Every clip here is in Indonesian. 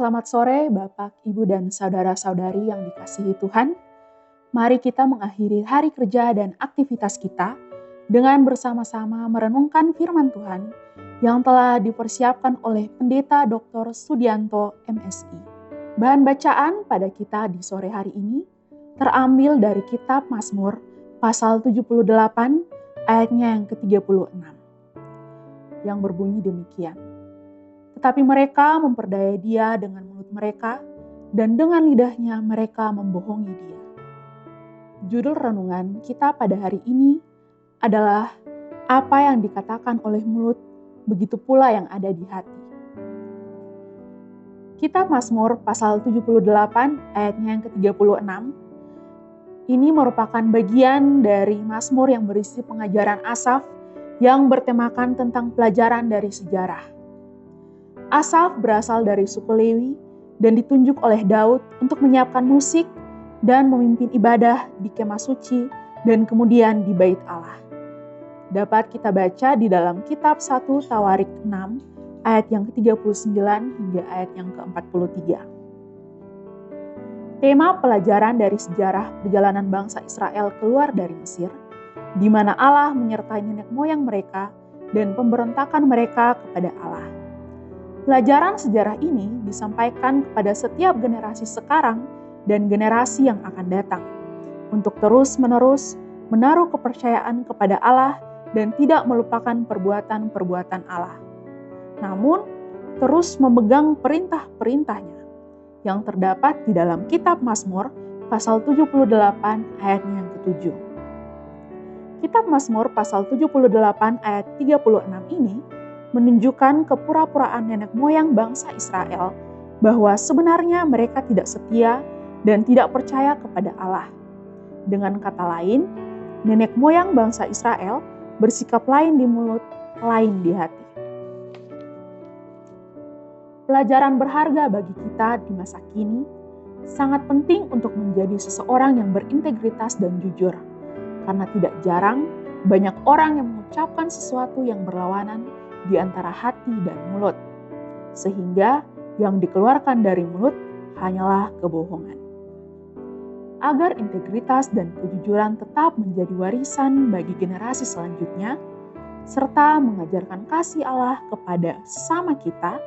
Selamat sore Bapak, Ibu, dan saudara-saudari yang dikasihi Tuhan. Mari kita mengakhiri hari kerja dan aktivitas kita dengan bersama-sama merenungkan firman Tuhan yang telah dipersiapkan oleh Pendeta Dr. Sudianto, MSI. Bahan bacaan pada kita di sore hari ini terambil dari kitab Mazmur pasal 78 ayatnya yang ke-36 yang berbunyi demikian. Tetapi mereka memperdaya dia dengan mulut mereka, dan dengan lidahnya mereka membohongi dia. Judul renungan kita pada hari ini adalah apa yang dikatakan oleh mulut, begitu pula yang ada di hati. Kitab Mazmur pasal 78 ayatnya yang ke-36. Ini merupakan bagian dari Mazmur yang berisi pengajaran Asaf yang bertemakan tentang pelajaran dari sejarah. Asaf berasal dari suku Lewi dan ditunjuk oleh Daud untuk menyiapkan musik dan memimpin ibadah di kemah suci dan kemudian di bait Allah. Dapat kita baca di dalam kitab 1 Tawarik 6 ayat yang ke-39 hingga ayat yang ke-43. Tema pelajaran dari sejarah perjalanan bangsa Israel keluar dari Mesir, di mana Allah menyertai nenek moyang mereka dan pemberontakan mereka kepada Allah. Pelajaran sejarah ini disampaikan kepada setiap generasi sekarang dan generasi yang akan datang, untuk terus-menerus menaruh kepercayaan kepada Allah dan tidak melupakan perbuatan-perbuatan Allah. Namun, terus memegang perintah-perintahnya yang terdapat di dalam kitab Mazmur pasal 78 ayatnya yang ke-7. Kitab Mazmur pasal 78 ayat 36 ini menunjukkan kepura-puraan nenek moyang bangsa Israel bahwa sebenarnya mereka tidak setia dan tidak percaya kepada Allah. Dengan kata lain, nenek moyang bangsa Israel bersikap lain di mulut, lain di hati. Pelajaran berharga bagi kita di masa kini sangat penting untuk menjadi seseorang yang berintegritas dan jujur, karena tidak jarang banyak orang yang mengucapkan sesuatu yang berlawanan di antara hati dan mulut, sehingga yang dikeluarkan dari mulut hanyalah kebohongan. Agar integritas dan kejujuran tetap menjadi warisan bagi generasi selanjutnya, serta mengajarkan kasih Allah kepada sesama kita,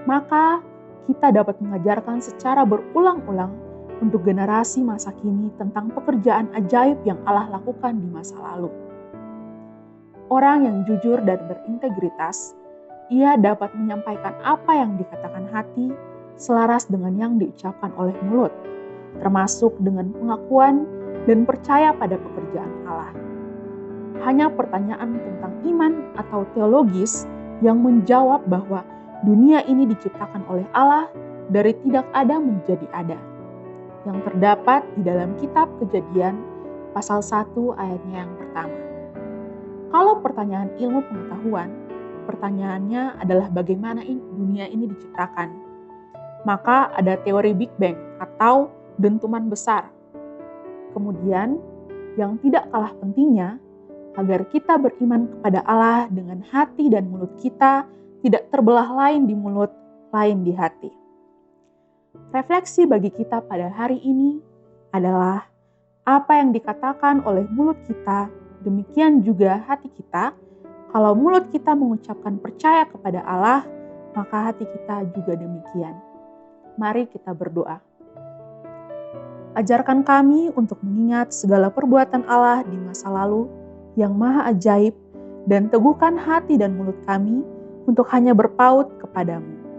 maka kita dapat mengajarkan secara berulang-ulang untuk generasi masa kini tentang pekerjaan ajaib yang Allah lakukan di masa lalu. Orang yang jujur dan berintegritas, ia dapat menyampaikan apa yang dikatakan hati selaras dengan yang diucapkan oleh mulut, termasuk dengan pengakuan dan percaya pada pekerjaan Allah. Hanya pertanyaan tentang iman atau teologis yang menjawab bahwa dunia ini diciptakan oleh Allah dari tidak ada menjadi ada, yang terdapat di dalam kitab Kejadian pasal 1 ayatnya yang pertama. Kalau pertanyaan ilmu pengetahuan, pertanyaannya adalah bagaimana dunia ini diciptakan. Maka ada teori Big Bang atau dentuman besar. Kemudian, yang tidak kalah pentingnya, agar kita beriman kepada Allah dengan hati dan mulut kita tidak terbelah lain di mulut, lain di hati. Refleksi bagi kita pada hari ini adalah apa yang dikatakan oleh mulut kita, demikian juga hati kita. Kalau mulut kita mengucapkan percaya kepada Allah, maka hati kita juga demikian. Mari kita berdoa. Ajarkan kami untuk mengingat segala perbuatan Allah di masa lalu yang maha ajaib, dan teguhkan hati dan mulut kami untuk hanya berpaut kepadamu.